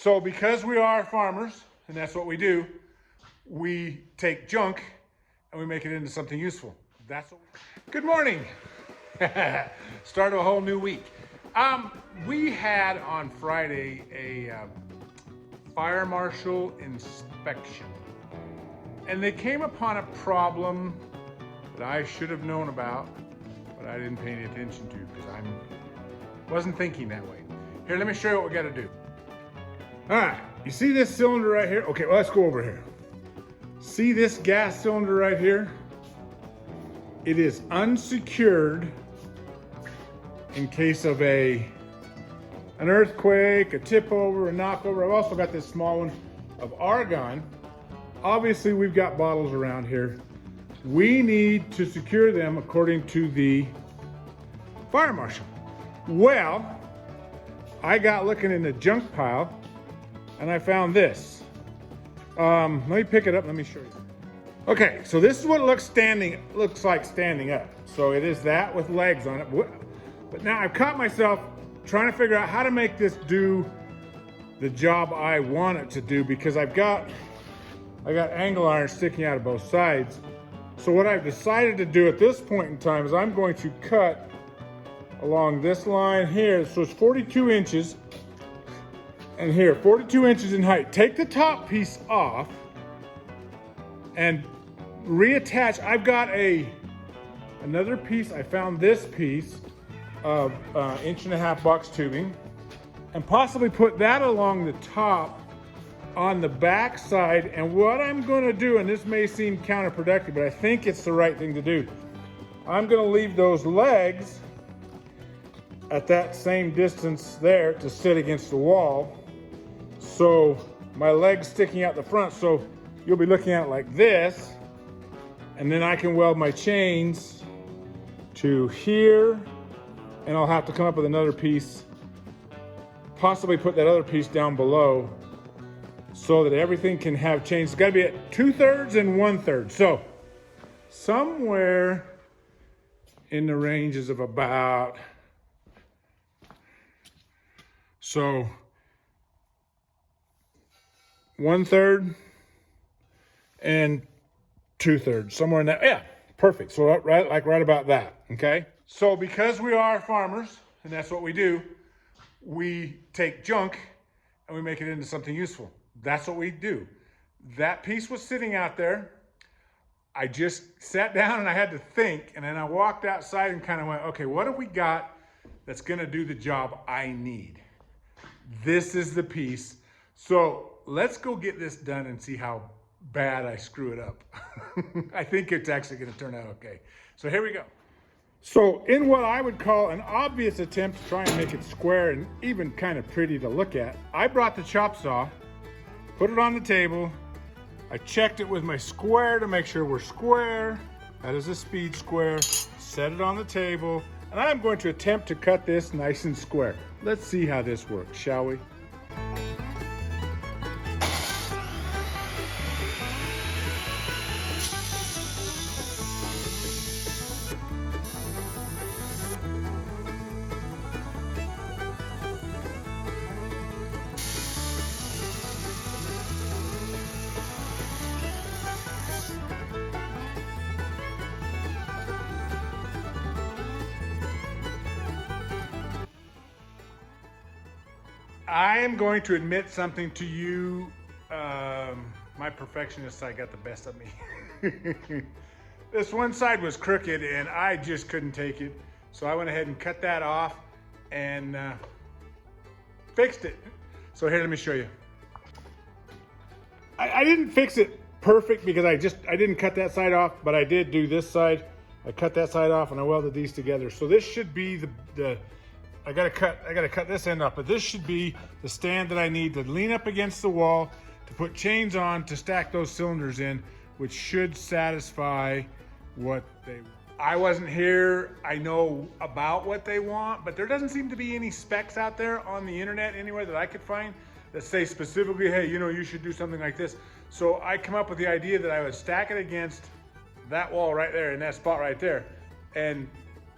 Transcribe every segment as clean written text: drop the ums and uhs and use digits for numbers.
So because we are farmers, and that's what we do, we take junk and we make it into something useful. That's what Good morning. Start of a whole new week. We had on Friday a fire marshal inspection, and they came upon a problem that I should have known about, but I didn't pay any attention to because I wasn't thinking that way. Here, let me show you what we got to do. All right, you see this cylinder right here? Okay, well, let's go over here. See this gas cylinder right here? It is unsecured in case of an earthquake, a tip over, a knockover. I've also got this small one of argon. Obviously, we've got bottles around here. We need to secure them according to the fire marshal. Well, I got looking in the junk pile and I found this. Let me pick it up, let me show you. Okay, so this is what it looks like standing up. So it is that with legs on it. But now I've caught myself trying to figure out how to make this do the job I want it to do, because I got angle iron sticking out of both sides. So what I've decided to do at this point in time is I'm going to cut along this line here. So it's 42 inches. And here, 42 inches in height. Take the top piece off and reattach. I've got another piece. I found this piece of 1.5-inch box tubing, and possibly put that along the top on the back side. And what I'm going to do, and this may seem counterproductive, but I think it's the right thing to do, I'm going to leave those legs at that same distance there to sit against the wall. So my legs sticking out the front, so you'll be looking at it like this, and then I can weld my chains to here, and I'll have to come up with another piece, possibly put that other piece down below so that everything can have chains. It's got to be at 2/3 and 1/3. So somewhere in the ranges of about, so 1/3 and 2/3, somewhere in that. Yeah, perfect. So right about that. Okay. So because we are farmers, and that's what we do, we take junk and we make it into something useful. That's what we do. That piece was sitting out there. I just sat down and I had to think, and then I walked outside and kind of went, okay, what have we got that's going to do the job I need? This is the piece. So let's go get this done and see how bad I screw it up. I think it's actually going to turn out okay. So here we go. So in what I would call an obvious attempt to try and make it square and even kind of pretty to look at, I brought the chop saw, put it on the table. I checked it with my square to make sure we're square. That is a speed square. Set it on the table, and I'm going to attempt to cut this nice and square. Let's see how this works, shall we? I am going to admit something to you. My perfectionist side got the best of me. This one side was crooked and I just couldn't take it. So I went ahead and cut that off and fixed it. So here, let me show you. I didn't fix it perfect because I didn't cut that side off, but I did do this side. I cut that side off and I welded these together. So this should be I gotta cut this end off, but this should be the stand that I need to lean up against the wall to put chains on to stack those cylinders in, which should satisfy what they want. I wasn't here. I know about what they want, but there doesn't seem to be any specs out there on the internet anywhere that I could find that say specifically, hey, you should do something like this. So I come up with the idea that I would stack it against that wall right there in that spot right there and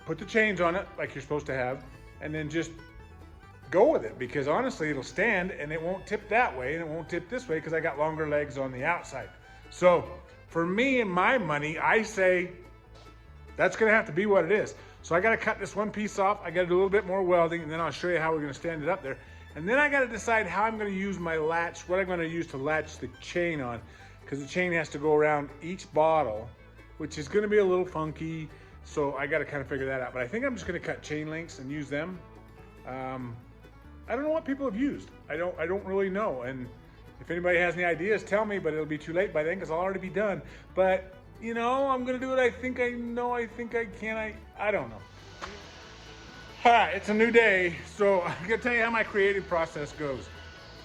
put the chains on it like you're supposed to have, and then just go with it, because honestly it'll stand and it won't tip that way and it won't tip this way because I got longer legs on the outside. So for me and my money, I say that's gonna have to be what it is. So I gotta cut this one piece off, I gotta do a little bit more welding, and then I'll show you how we're gonna stand it up there. And then I gotta decide how I'm gonna use my latch, what I'm gonna use to latch the chain on, because the chain has to go around each bottle, which is gonna be a little funky. So I gotta kind of figure that out. But I think I'm just gonna cut chain links and use them. I don't know what people have used. I don't really know. And if anybody has any ideas, tell me, but it'll be too late by then because I'll already be done. But you know, I'm gonna do what I think I know, I think I can, I don't know. All right, it's a new day. So I'm gonna tell you how my creative process goes.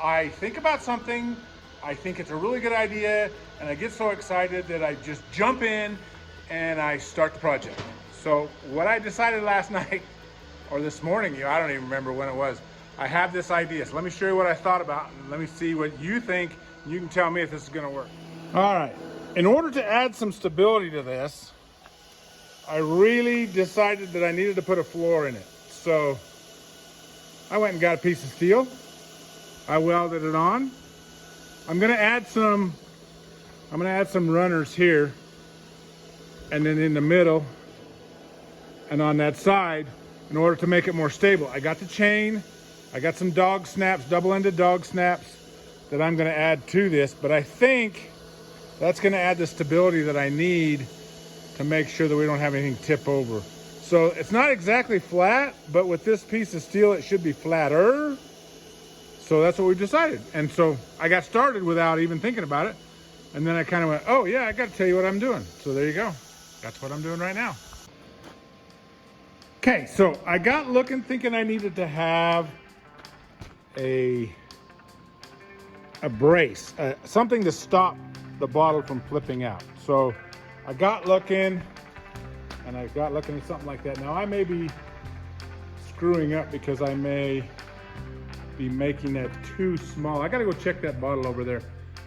I think about something, I think it's a really good idea, and I get so excited that I just jump in and I start the project. So what I decided last night, or this morning, I don't even remember when it was, I have this idea. So let me show you what I thought about, and let me see what you think. You can tell me if this is gonna work. All right, in order to add some stability to this, I really decided that I needed to put a floor in it. So I went and got a piece of steel. I welded it on. I'm gonna add some runners here, and then in the middle and on that side, in order to make it more stable. I got the chain, I got some dog snaps, double-ended dog snaps that I'm gonna add to this, but I think that's gonna add the stability that I need to make sure that we don't have anything tip over. So it's not exactly flat, but with this piece of steel, it should be flatter. So that's what we decided. And so I got started without even thinking about it. And then I kind of went, oh yeah, I got to tell you what I'm doing. So there you go. That's what I'm doing right now. Okay, so I got looking, thinking I needed to have a brace, something to stop the bottle from flipping out. So I got looking, and I got looking at something like that. Now I may be screwing up because I may be making that too small. I gotta go check that bottle over there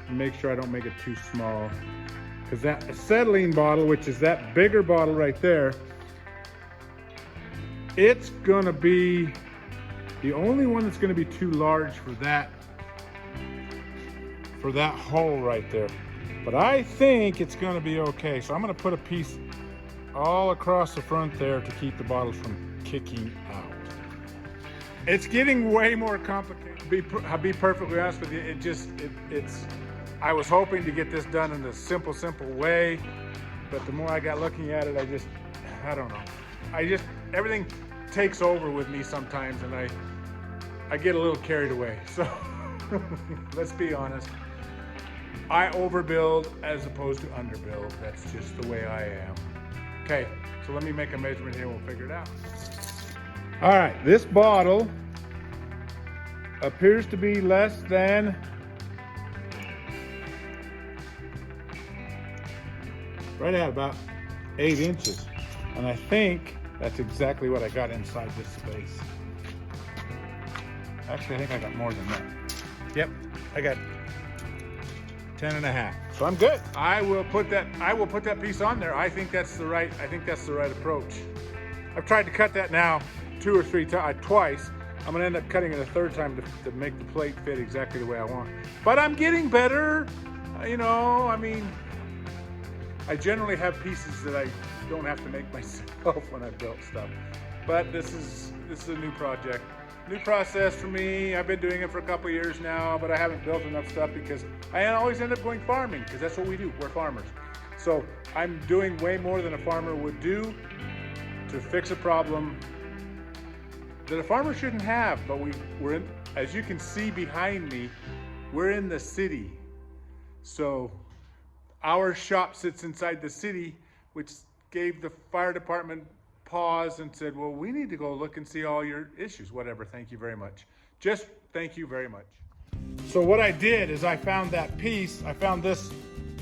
and make sure I don't make it too small. Because that acetylene bottle, which is that bigger bottle right there, it's gonna be the only one that's gonna be too large for that hole right there. But I think it's gonna be okay. So I'm gonna put a piece all across the front there to keep the bottles from kicking out. It's getting way more complicated. I'll be perfectly honest with you. I was hoping to get this done in a simple way, but the more I got looking at it, I don't know. Everything takes over with me sometimes, and I get a little carried away. So let's be honest. I overbuild as opposed to underbuild. That's just the way I am. Okay, so let me make a measurement here, we'll figure it out. All right, this bottle appears to be less than right at about 8 inches. And I think that's exactly what I got inside this space. Actually, I think I got more than that. Yep, I got 10.5. So I'm good. I will put that piece on there. I think that's the right approach. I've tried to cut that now 2 or 3 times, twice. I'm gonna end up cutting it a 3rd time to make the plate fit exactly the way I want. But I'm getting better. You know, I mean, I generally have pieces that I don't have to make myself when I built stuff. But this is a new project. New process for me. I've been doing it for a couple years now, but I haven't built enough stuff because I always end up going farming, because that's what we do. We're farmers. So I'm doing way more than a farmer would do to fix a problem that a farmer shouldn't have. But we're in, as you can see behind me, we're in the city. So our shop sits inside the city, which gave the fire department pause and said, well, we need to go look and see all your issues. Whatever, thank you very much. Just thank you very much. So what I did is I found that piece. I found this.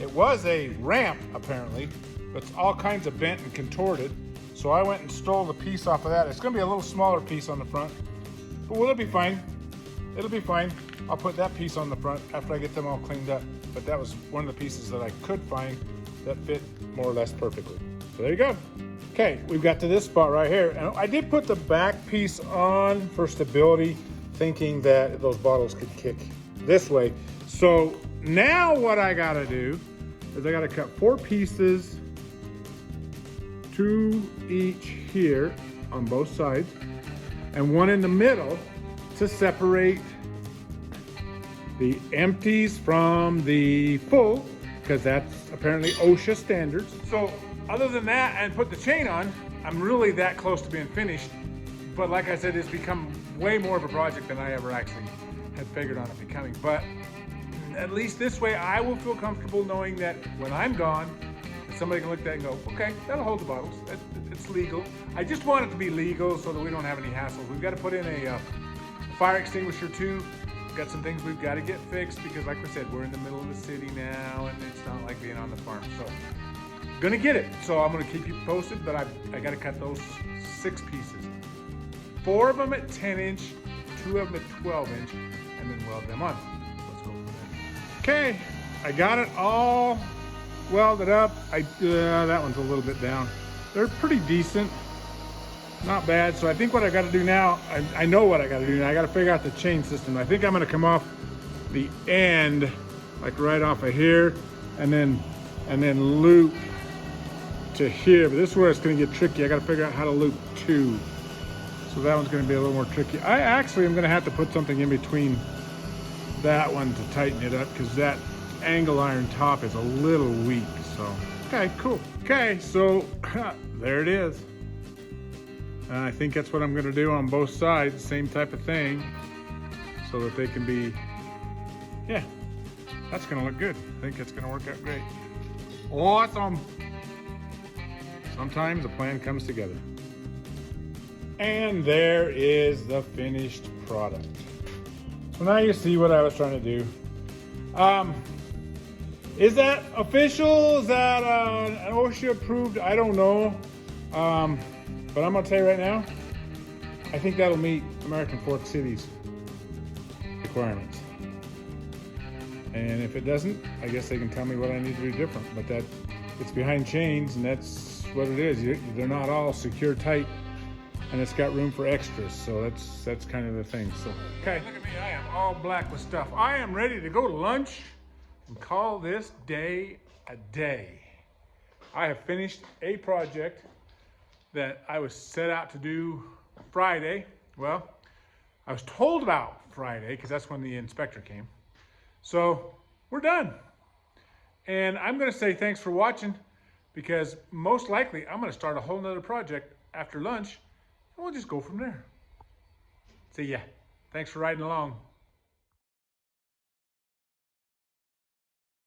It was a ramp, apparently, but it's all kinds of bent and contorted. So I went and stole the piece off of that. It's gonna be a little smaller piece on the front, but it'll be fine. It'll be fine. I'll put that piece on the front after I get them all cleaned up. But that was one of the pieces that I could find that fit more or less perfectly. So there you go. Okay, we've got to this spot right here. And I did put the back piece on for stability, thinking that those bottles could kick this way. So now what I gotta do is I gotta cut 4 pieces, 2 each here on both sides, and 1 in the middle to separate the empties from the full, because that's apparently OSHA standards. So other than that, and put the chain on, I'm really that close to being finished. But like I said, it's become way more of a project than I ever actually had figured on it becoming. But at least this way, I will feel comfortable knowing that when I'm gone, somebody can look at that and go, okay, that'll hold the bottles. It's legal. I just want it to be legal so that we don't have any hassles. We've got to put in a fire extinguisher too. We've got some things we've got to get fixed because like I said, we're in the middle of the city now and it's not like being on the farm. So gonna get it. So I'm gonna keep you posted, but I got to cut those 6 pieces. 4 of them at 10 inch, 2 of them at 12 inch, and then weld them on. Let's go from there. Okay, I got it all welded up. That one's a little bit down. They're pretty decent, not bad. So I think what I got to do now, I know what I got to do now. I got to figure out the chain system. I think I'm going to come off the end, like right off of here, and then loop to here. But this is where it's going to get tricky. I got to figure out how to loop 2. So that one's going to be a little more tricky. I actually am going to have to put something in between that one to tighten it up because that angle iron top is a little weak. So okay, cool. Okay, so there it is. And I think that's what I'm going to do on both sides, same type of thing, so that they can be, yeah, that's going to look good. I think it's going to work out great. Awesome. Sometimes a plan comes together. And there is the finished product. So now you see what I was trying to do. Is that official? Is that an OSHA approved? I don't know. But I'm gonna tell you right now, I think that'll meet American Fork City's requirements. And if it doesn't, I guess they can tell me what I need to do different. But that it's behind chains, and that's what it is. They're not all secure tight. And it's got room for extras, so that's kind of the thing. So okay, look at me, I am all black with stuff. I am ready to go to lunch and call this day a day. I have finished a project that I was set out to do Friday. Well, I was told about Friday because that's when the inspector came. So we're done. And I'm gonna say thanks for watching because most likely I'm gonna start a whole nother project after lunch. And we'll just go from there. See ya. Thanks for riding along.